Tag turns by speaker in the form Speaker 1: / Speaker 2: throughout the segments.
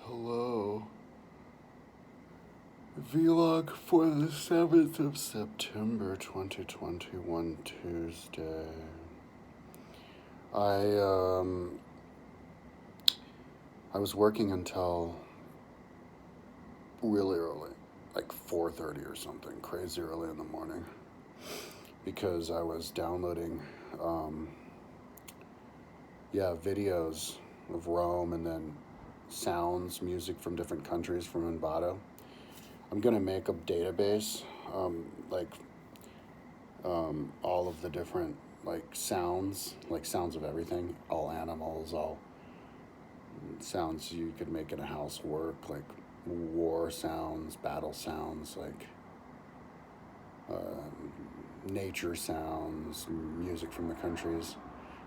Speaker 1: Hello. Vlog for the 7th of September 2021, Tuesday. I um I was working until really early, like 4:30 or something, crazy early in the morning, because I was downloading videos of Rome and then sounds, music from different countries from Envato. I'm gonna make a database, like all of the different like sounds of everything, all animals, all sounds you could make in a house work, like war sounds, battle sounds, like nature sounds, music from the countries.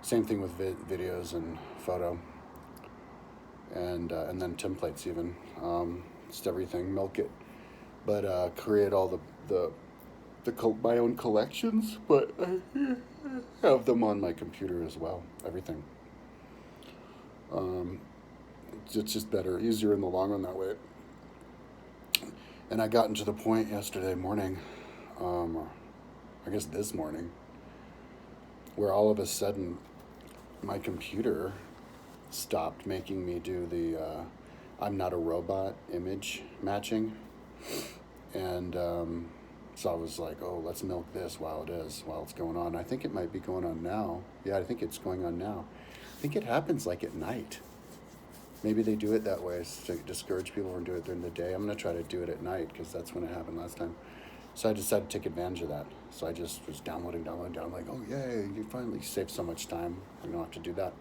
Speaker 1: Same thing with videos and photo, and then templates even. Just everything, milk it, but create all my own collections, but I have them on my computer as well. Everything. Um, it's just better, easier in the long run that way. And I got into the point yesterday morning, or I guess this morning, where all of a sudden my computer stopped making me do the I'm not a robot image matching. And so I was like, oh, let's milk this while it's going on. I think it might be going on now. Yeah, I think it's going on now. I think it happens like at night. Maybe they do it that way to discourage people from doing it during the day. I'm going to try to do it at night because that's when it happened last time. So I decided to take advantage of that. So I just was downloading. I'm like, oh, yay, you finally save so much time. You don't have to do that.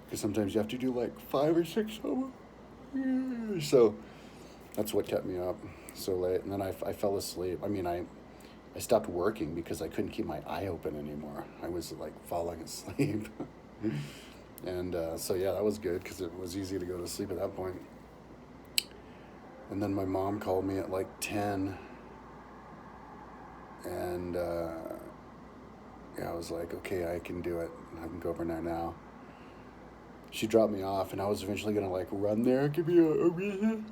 Speaker 1: Because sometimes you have to do like 5 or 6 of them. So that's what kept me up so late. And then I fell asleep. I stopped working because I couldn't keep my eye open anymore. I was like falling asleep. And so yeah, that was good because it was easy to go to sleep at that point. And then my mom called me at like 10. And yeah, I was like, okay, I can do it. I can go over there now. She dropped me off, and I was eventually gonna like run there, give me a reason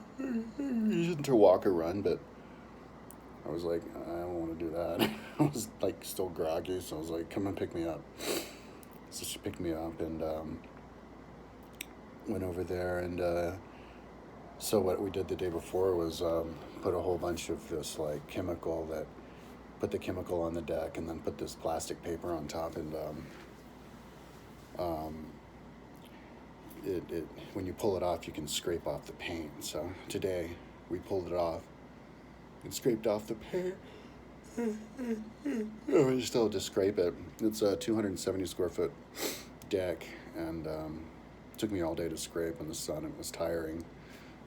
Speaker 1: to walk or run, but I was like, I don't want to do that. I was like still groggy, so I was like, come and pick me up. So she picked me up and went over there, and so what we did the day before was put a whole bunch of this like put the chemical on the deck, and then put this plastic paper on top, and it when you pull it off, you can scrape off the paint. So today we pulled it off and scraped off the paint. Oh, we still have to scrape it. It's a 270 square foot deck, and it took me all day to scrape in the sun. It was tiring.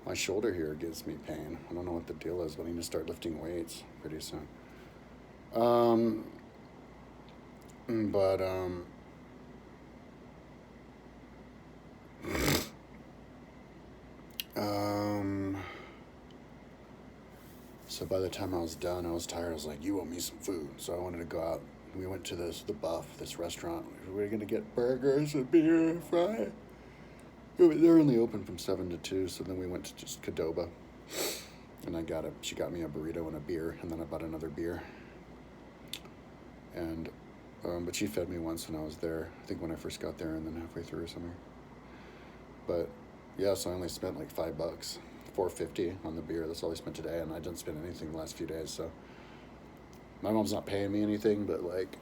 Speaker 1: My shoulder here gives me pain. I don't know what the deal is, but I need to start lifting weights pretty soon. But so by the time I was done, I was tired. I was like, you owe me some food. So I wanted to go out. We went to the Buff, this restaurant. We were going to get burgers and beer and fry. They're only open from 7 to 2, so then we went to just Cadoba. And she got me a burrito and a beer, and then I bought another beer. And, but she fed me once when I was there. I think when I first got there, and then halfway through or something. But, yeah, so I only spent like $5, $4.50 on the beer. That's all I spent today, and I didn't spend anything the last few days, so. My mom's not paying me anything, but like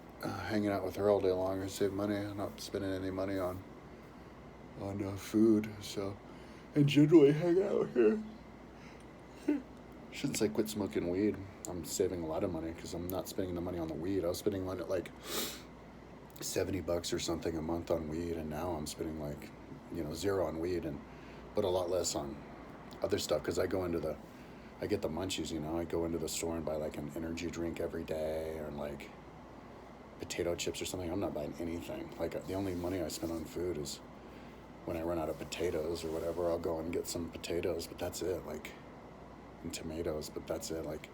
Speaker 1: hanging out with her all day long, I save money. I'm not spending any money on food, so. And generally hang out here. Shouldn't say quit smoking weed. I'm saving a lot of money because I'm not spending the money on the weed. I was spending money like $70 or something a month on weed, and now I'm spending like, zero on weed, but a lot less on other stuff because I get the munchies, I go into the store and buy like an energy drink every day, or like potato chips or something. I'm not buying anything. Like the only money I spend on food is when I run out of potatoes or whatever. I'll go and get some potatoes, but that's it. Like, and tomatoes, but that's it. Like,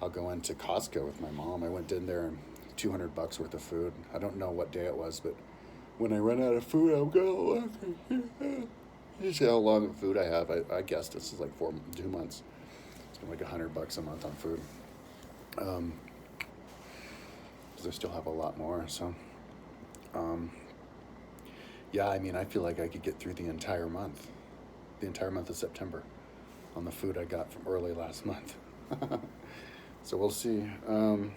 Speaker 1: I'll go into Costco with my mom. I went in there and $200 worth of food. I don't know what day it was, but when I run out of food, I'll go. You see how long of food I have. I guess this is like 2 months. It's been like $100 a month on food. Um, because I still have a lot more. So, um, yeah, I mean, I feel like I could get through the entire month of September, on the food I got from early last month. So we'll see. Um,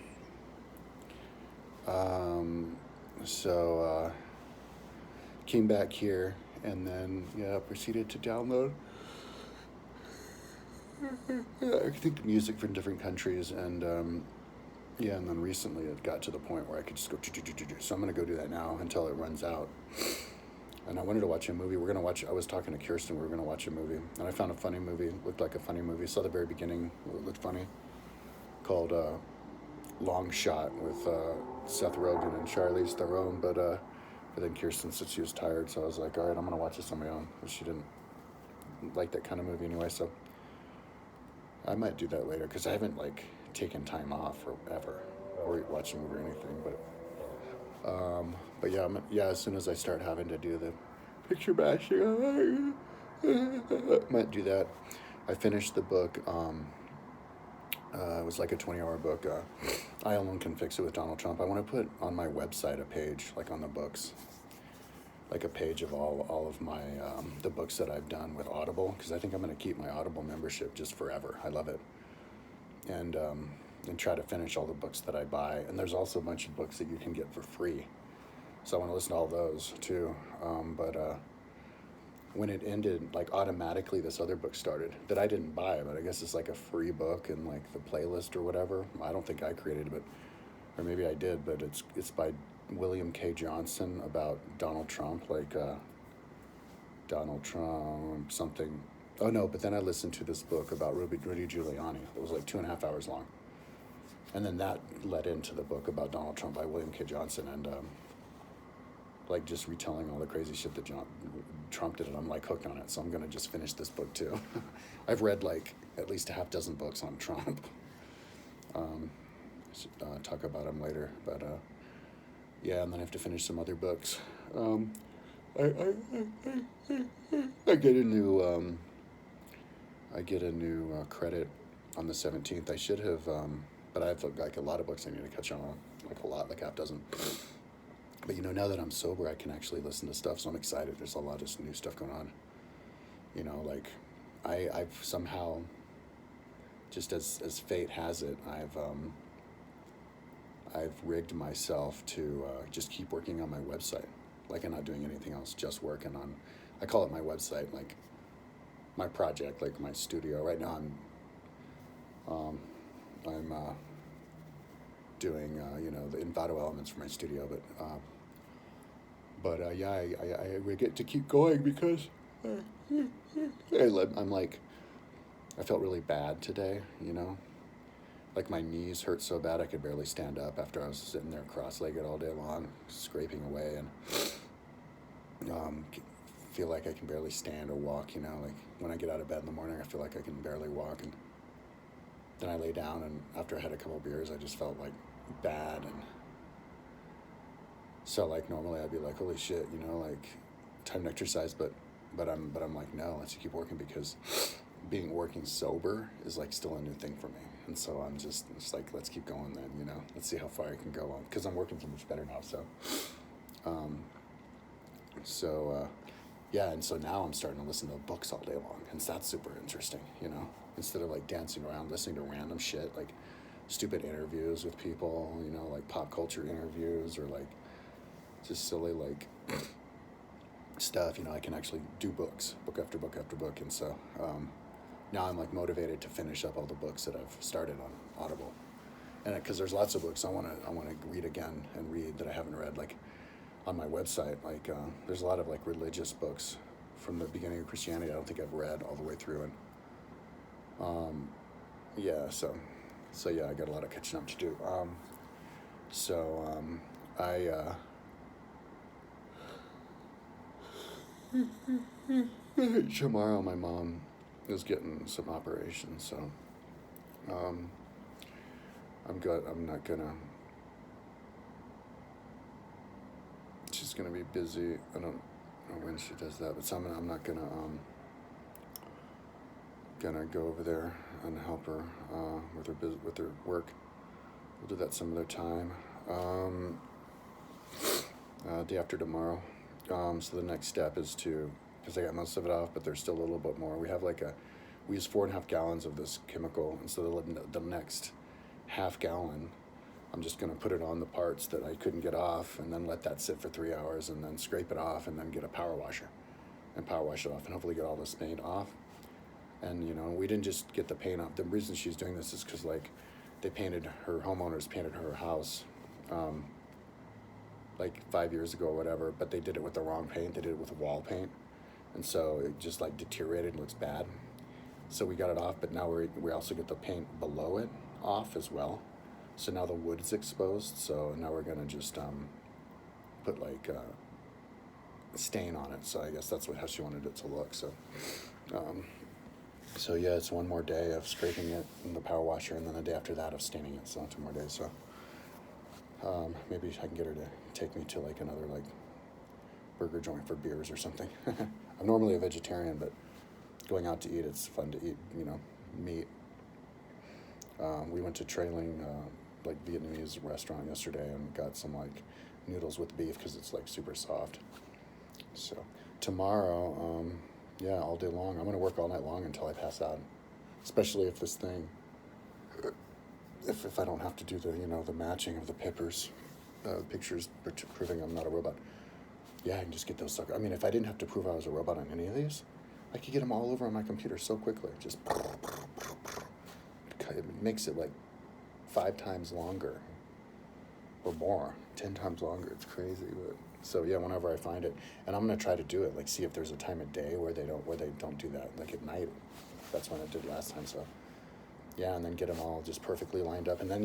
Speaker 1: so came back here and then proceeded to download. I think music from different countries and and then recently it got to the point where I could just go. So I'm gonna go do that now until it runs out. And I wanted to watch a movie. We're gonna watch. I was talking to Kirsten. We were gonna watch a movie, and I found a funny movie. Looked like a funny movie. Saw the very beginning. It looked funny. Called Long Shot with Seth Rogen and Charlize Theron. But then Kirsten said she was tired, so I was like, all right, I'm gonna watch this on my own. But she didn't like that kind of movie anyway, so I might do that later because I haven't like taken time off or ever or watched a movie or anything. But yeah, as soon as I start having to do the picture bashing, I might do that. I finished the book. It was like a 20-hour book. I Alone Can Fix It with Donald Trump. I want to put on my website a page, like on the books, like a page of all of my the books that I've done with Audible, because I think I'm going to keep my Audible membership just forever. I love it, and try to finish all the books that I buy. And there's also a bunch of books that you can get for free, so I want to listen to all those too. But when it ended, like automatically this other book started that I didn't buy, but I guess it's like a free book in like the playlist or whatever. I don't think I created it, but or maybe I did, but it's by William K. Johnson about Donald Trump, like Donald Trump something. Oh no, but then I listened to this book about Rudy Giuliani. It was like 2.5 hours long, and then that led into the book about Donald Trump by William K. Johnson, and like just retelling all the crazy shit that Trump did, and I'm like hooked on it. So I'm gonna just finish this book too. I've read like at least a half dozen books on Trump. Talk about him later, but yeah, and then I have to finish some other books. I, I, I get a new credit on the 17th. I should have, but I have like a lot of books I need to catch on, like a lot, like half dozen. But now that I'm sober, I can actually listen to stuff, so I'm excited. There's a lot of new stuff going on. Like I've somehow, just as fate has it, I've rigged myself to just keep working on my website. Like I'm not doing anything else, just working on. I call it my website, like my project, like my studio. Right now, I'm doing the Envato elements for my studio, but yeah, I rig it to keep going because I'm like, I felt really bad today, like my knees hurt so bad I could barely stand up after I was sitting there cross-legged all day long, scraping away, and feel like I can barely stand or walk. Like when I get out of bed in the morning, I feel like I can barely walk, and then I lay down, and after I had a couple beers, I just felt like bad, and so like normally I'd be like, holy shit, like time to exercise, but I'm like, no, let's keep working, because working sober is like still a new thing for me, and so I'm just like, let's keep going then, let's see how far I can go on, because I'm working so much better now. Yeah, and so now I'm starting to listen to books all day long, and that's super interesting, instead of like dancing around listening to random shit, like stupid interviews with people, like pop culture interviews, or like just silly like stuff. I can actually do book after book after book, and so now I'm like motivated to finish up all the books that I've started on Audible, and because there's lots of books I want to read again and read that I haven't read, like on my website. Like there's a lot of like religious books from the beginning of Christianity I don't think I've read all the way through, and yeah, so yeah, I got a lot of catching up to do. I tomorrow my mom is getting some operations, so I'm not gonna. She's gonna be busy. I don't when she does that. But I'm not gonna go over there and help her with her work. We'll do that some other time. Day after tomorrow. So the next step is because I got most of it off, but there's still a little bit more. We use 4.5 gallons of this chemical, and so the next half gallon, I'm just gonna put it on the parts that I couldn't get off, and then let that sit for 3 hours, and then scrape it off, and then get a power washer, and power wash it off, and hopefully get all this paint off. And we didn't just get the paint off. The reason she's doing this is because her homeowners painted her house. Like 5 years ago or whatever, but they did it with the wrong paint. They did it with wall paint, and so it just like deteriorated and looks bad. So we got it off, but now we also get the paint below it off as well. So now the wood is exposed. So now we're gonna just put like a stain on it. So I guess that's how she wanted it to look. So yeah, it's one more day of scraping it in the power washer, and then the day after that of staining it. So 2 more days. So. Maybe I can get her to take me to like another like burger joint for beers or something. I'm normally a vegetarian, but going out to eat, it's fun to eat, meat. We went to Trailing, like Vietnamese restaurant yesterday, and got some like noodles with beef because it's like super soft. So tomorrow, yeah, all day long. I'm gonna work all night long until I pass out, especially if this thing. If I don't have to do the matching of the pictures proving I'm not a robot, yeah, I can just get those suckers. I mean, if I didn't have to prove I was a robot on any of these, I could get them all over on my computer so quickly. Just it makes it like 5 times longer or more, 10 times longer. It's crazy, but so yeah, whenever I find it, and I'm gonna try to do it, like see if there's a time of day where they don't do that, like at night. That's when I did last time, so. Yeah, and then get them all just perfectly lined up, and then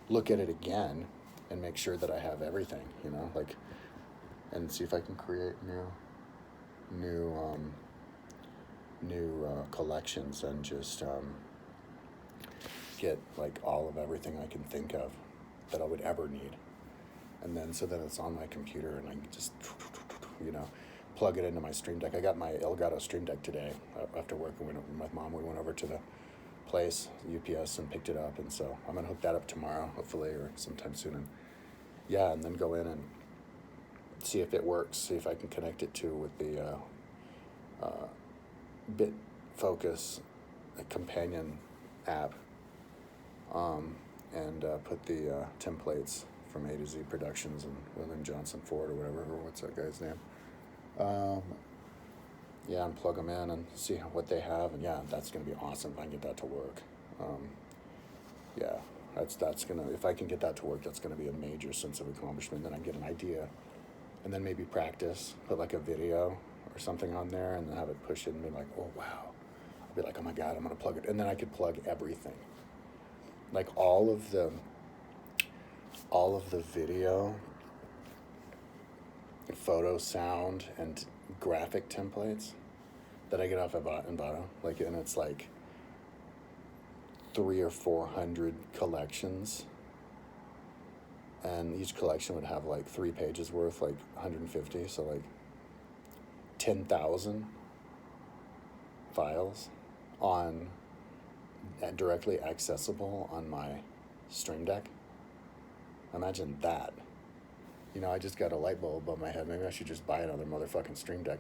Speaker 1: look at it again and make sure that I have everything, and see if I can create new collections and just get like all of everything I can think of that I would ever need, and then it's on my computer, and I can just plug it into my Stream Deck. I got my Elgato Stream Deck today after work. And with Mom, we went over to the place, UPS, and picked it up, and so I'm gonna hook that up tomorrow, hopefully, or sometime soon, and yeah, and then go in and see if it works, see if I can connect it with the Bit Focus companion app, and put the templates from A to Z Productions and William Johnson Ford or whatever, or what's that guy's name? Yeah, and plug them in and see what they have, and yeah, that's gonna be awesome if I can get that to work. Yeah, that's gonna, if I can get that to work, that's gonna be a major sense of accomplishment. Then I get an idea, and then maybe practice, put like a video or something on there, and then have it push it and be like, oh wow, I'll be like, oh my god, I'm gonna plug it, and then I could plug everything, like all of the video, photo, sound, and graphic templates that I get off of Envato, and it's like 300 or 400 collections, and each collection would have like 3 pages worth, like 150, so like 10,000 files directly accessible on my Stream Deck. Imagine that. I just got a light bulb above my head. Maybe I should just buy another motherfucking Stream Deck.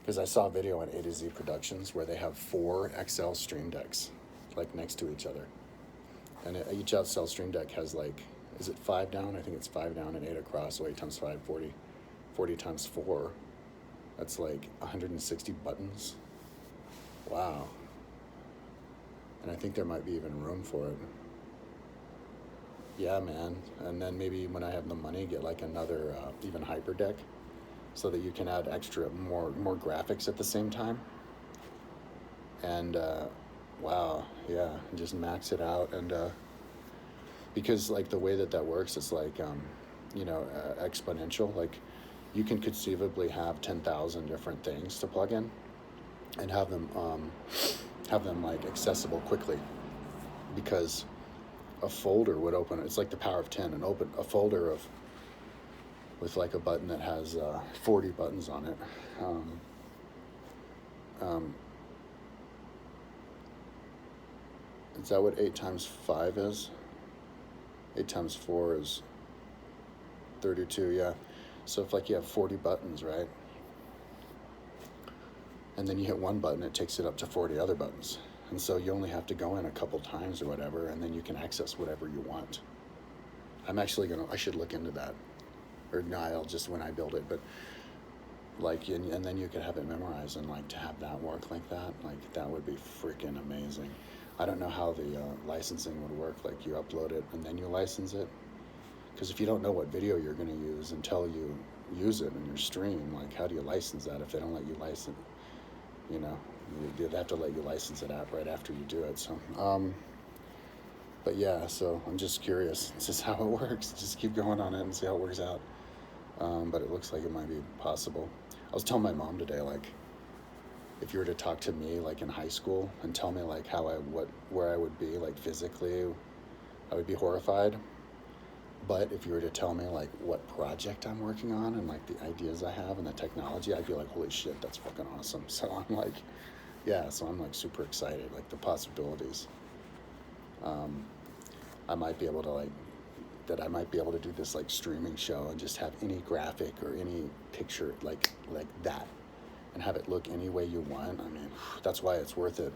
Speaker 1: Because I saw a video on A to Z Productions where they have 4 XL Stream Decks, like next to each other. And each XL Stream Deck has like, is it 5 down? I think it's 5 down and 8 across, so 8 times 5, 40. 40 times 4. That's like 160 buttons. Wow. And I think there might be even room for it. Yeah, man. And then maybe when I have the money, get like another even hyper deck, so that you can add more graphics at the same time. And wow, yeah, just max it out. And because like the way that works is like exponential. Like you can conceivably have 10,000 different things to plug in, and have them like accessible quickly, because a folder would open. It's like the power of 10, and open a folder of with like a button that has 40 buttons on it. Um, is that what 8 times 5 is? 8 times 4 is 32, yeah. So if like you have 40 buttons, right? And then you hit one button, it takes it up to 40 other buttons. And so you only have to go in a couple times or whatever, and then you can access whatever you want. I should look into that. Or no, I'll just when I build it, but like, and then you could have it memorized, and like to have that work like that would be freaking amazing. I don't know how the licensing would work, like you upload it and then you license it. Because if you don't know what video you're going to use until you use it in your stream, like how do you license that if they don't let you license, you know, they have to let you license it out right after you do it. So, but yeah, so I'm just curious. This is how it works. Just keep going on it and see how it works out. But it looks like it might be possible. I was telling my mom today, like, if you were to talk to me like in high school and tell me like where I would be like physically, I would be horrified. But if you were to tell me like what project I'm working on and like the ideas I have and the technology, I'd be like, holy shit, that's fucking awesome. So I'm like, yeah, so I'm like super excited, like the possibilities. I might be able to do this like streaming show and just have any graphic or any picture like that and have it look any way you want. I mean, that's why it's worth it.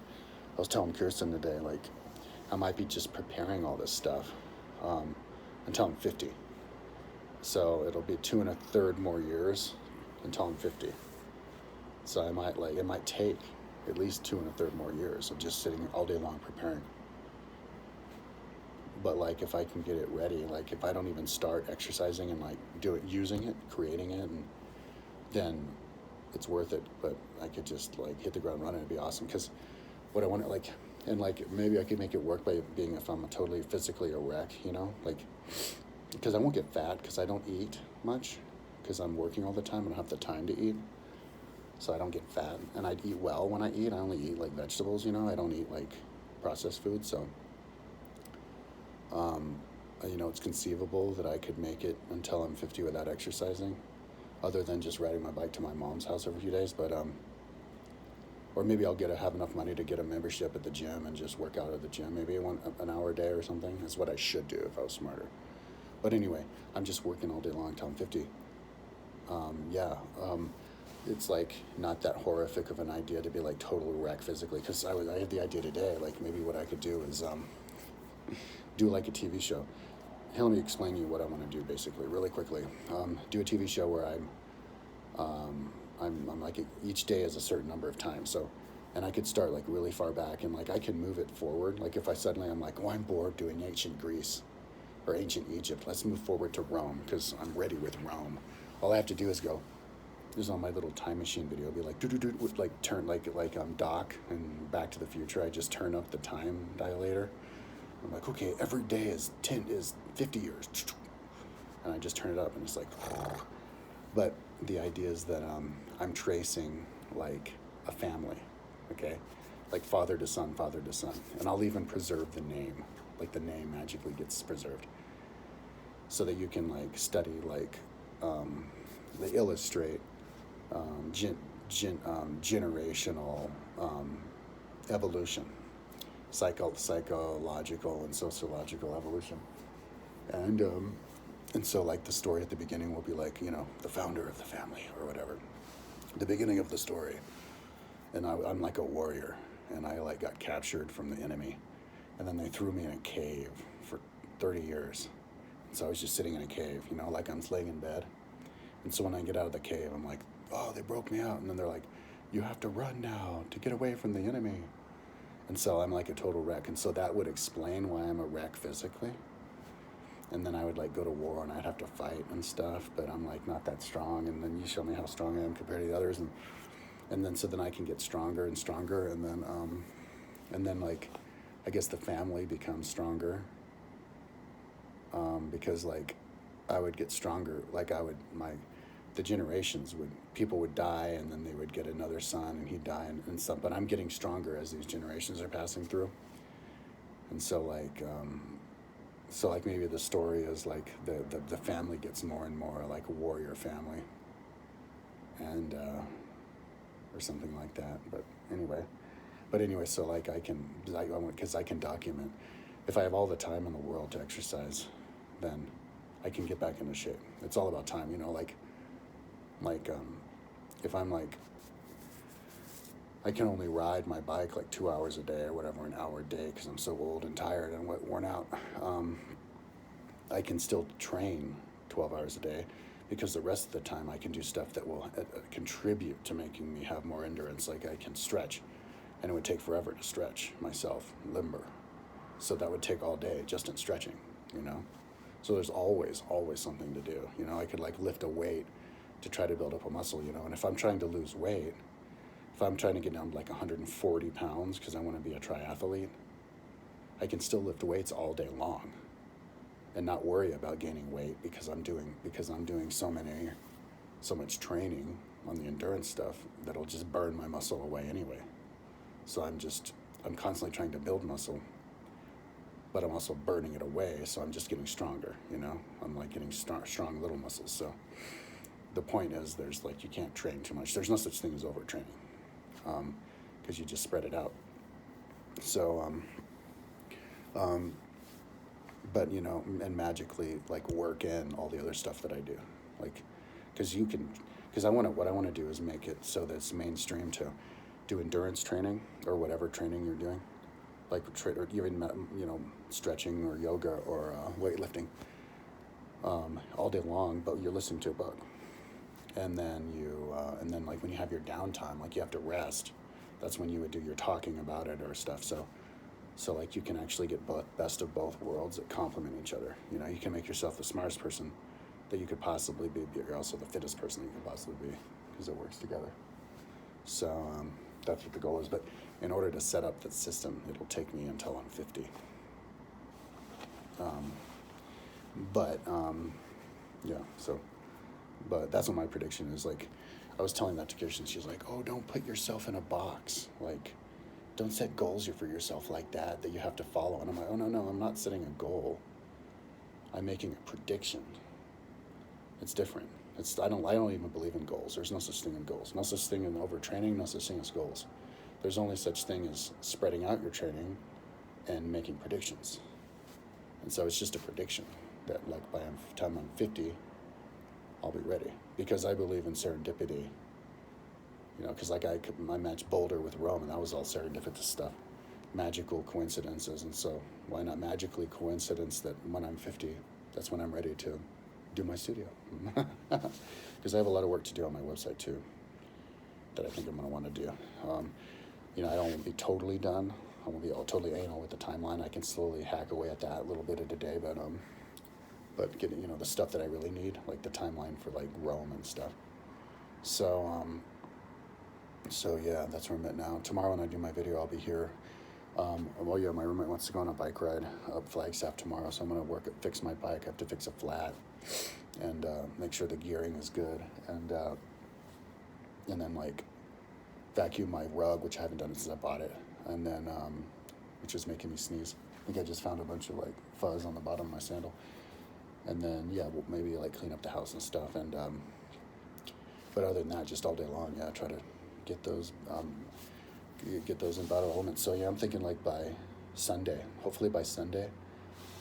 Speaker 1: I was telling Kirsten today, like, I might be just preparing all this stuff until I'm 50. So it'll be 2 1/3 more years until I'm 50. So it might take at least 2 1/3 more years of just sitting all day long preparing. But like, if I can get it ready, like if I don't even start exercising and like using it, creating it, and then it's worth it. But I could just like hit the ground running. It'd be awesome. Because what I want to like, and like maybe I could make it work by being, if I'm totally physically a wreck, you know, like, because I won't get fat because I don't eat much because I'm working all the time and I don't have the time to eat. So I don't get fat, and I eat well when I eat. I only eat like vegetables, you know. I don't eat like processed food. So you know, it's conceivable that I could make it until I'm 50 without exercising, other than just riding my bike to my mom's house every few days. But or maybe I'll have enough money to get a membership at the gym and just work out at the gym, maybe an hour a day or something. That's what I should do if I was smarter. But anyway, I'm just working all day long until I'm 50. It's like not that horrific of an idea to be like total wreck physically, because I had the idea today, like maybe what I could do is do like a TV show. Hey, let me explain to you what I want to do basically really quickly. Do a TV show where I'm like each day is a certain number of times. So, and I could start like really far back and like I can move it forward. Like if I'm like, oh, I'm bored doing ancient Greece or ancient Egypt. Let's move forward to Rome because I'm ready with Rome. All I have to do is go. This is on my little time machine video. It'll be like like turn like Doc and Back to the Future. I just turn up the time dilator. I'm like, okay, every day is 50 years, and I just turn it up, and it's like, but the idea is that I'm tracing like a family, okay, like father to son, and I'll even preserve the name, like the name magically gets preserved, so that you can like study like they illustrate generational evolution. Psychological and sociological evolution, and so like the story at the beginning will be like, you know, the founder of the family or whatever, the beginning of the story, and I'm like a warrior, and I like got captured from the enemy, and then they threw me in a cave for 30 years, so I was just sitting in a cave, you know, like I'm laying in bed, and so when I get out of the cave, I'm like, oh, they broke me out, and then they're like, you have to run now to get away from the enemy. And so I'm like a total wreck. And so that would explain why I'm a wreck physically. And then I would like go to war and I'd have to fight and stuff, but I'm like not that strong. And then you show me how strong I am compared to the others. And then so then I can get stronger and stronger. And then like, I guess the family becomes stronger. Because like I would get stronger. Like the generations people would die, and then they would get another son and he'd die and stuff, but I'm getting stronger as these generations are passing through. And so like so like maybe the story is like the family gets more and more like a warrior family, and or something like that. But anyway, so like because I can document. If I have all the time in the world to exercise, then I can get back into shape. It's all about time, like if I'm like I can only ride my bike like 2 hours a day or whatever, an hour a day, because I'm so old and tired and worn out. I can still train 12 hours a day, because the rest of the time I can do stuff that will contribute to making me have more endurance. Like I can stretch, and it would take forever to stretch myself limber. So that would take all day just in stretching, you know? So there's always something to do. I could like lift a weight to try to build up a muscle, and if I'm trying to lose weight, if I'm trying to get down to like 140 pounds because I want to be a triathlete, I can still lift weights all day long and not worry about gaining weight because I'm doing so much training on the endurance stuff that'll just burn my muscle away anyway. So I'm constantly trying to build muscle, but I'm also burning it away, so I'm just getting stronger, I'm like getting strong little muscles. So the point is, there's like, you can't train too much. There's no such thing as overtraining, because you just spread it out. So, but and magically like work in all the other stuff that I do, like, because what I want to do is make it so that it's mainstream to do endurance training or whatever training you're doing, like or even stretching or yoga or weightlifting, all day long, but you're listening to a book. And then like when you have your downtime, like you have to rest, that's when you would do your talking about it or stuff. So like you can actually get best of both worlds that complement each other. You can make yourself the smartest person that you could possibly be, but you're also the fittest person that you could possibly be, because it works together. So that's what the goal is. But in order to set up that system, it'll take me until I'm 50. Yeah, so. But that's what my prediction is. Like, I was telling that to Kirsten. She's like, "Oh, don't put yourself in a box. Like, don't set goals for yourself like that you have to follow." And I'm like, "Oh, no, I'm not setting a goal. I'm making a prediction. It's different. I don't even believe in goals. There's no such thing in goals. No such thing in overtraining. No such thing as goals. There's only such thing as spreading out your training and making predictions. And so it's just a prediction that, like, by the time I'm 50, I'll be ready, because I believe in serendipity. Because like I matched Boulder with Rome, and that was all serendipitous stuff, magical coincidences. And so why not magically coincidence that when I'm 50, that's when I'm ready to do my studio, because I have a lot of work to do on my website too that I think I'm going to want to do. I don't want to be totally done. I won't be totally anal with the timeline. I can slowly hack away at that a little bit a day, but getting the stuff that I really need, like the timeline for like Rome and stuff. So yeah, that's where I'm at now. Tomorrow when I do my video, I'll be here. Well, yeah, my roommate wants to go on a bike ride up Flagstaff tomorrow, so I'm gonna fix my bike. I have to fix a flat and make sure the gearing is good, and then like vacuum my rug, which I haven't done since I bought it, and then which is making me sneeze. I think I just found a bunch of like fuzz on the bottom of my sandal. And then, yeah, we'll maybe like clean up the house and stuff. And but other than that, just all day long, yeah, try to get those Envato elements. So yeah, I'm thinking like by Sunday, hopefully by Sunday,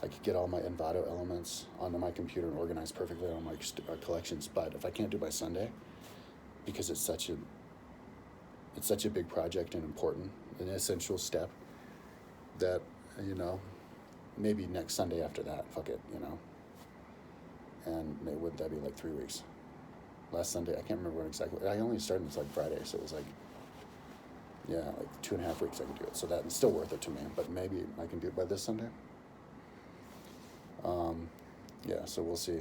Speaker 1: I could get all my Envato elements onto my computer and organized perfectly on my collections. But if I can't do by Sunday, because it's such a big project and important, an essential step, that maybe next Sunday after that, fuck it, And would that be like 3 weeks? Last Sunday, I can't remember when exactly. I only started this like Friday, so it was like, yeah, like 2.5 weeks I could do it. So that's still worth it to me. But maybe I can do it by this Sunday. Yeah, so we'll see.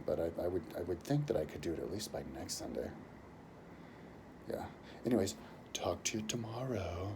Speaker 1: But I would think that I could do it at least by next Sunday. Yeah. Anyways, talk to you tomorrow.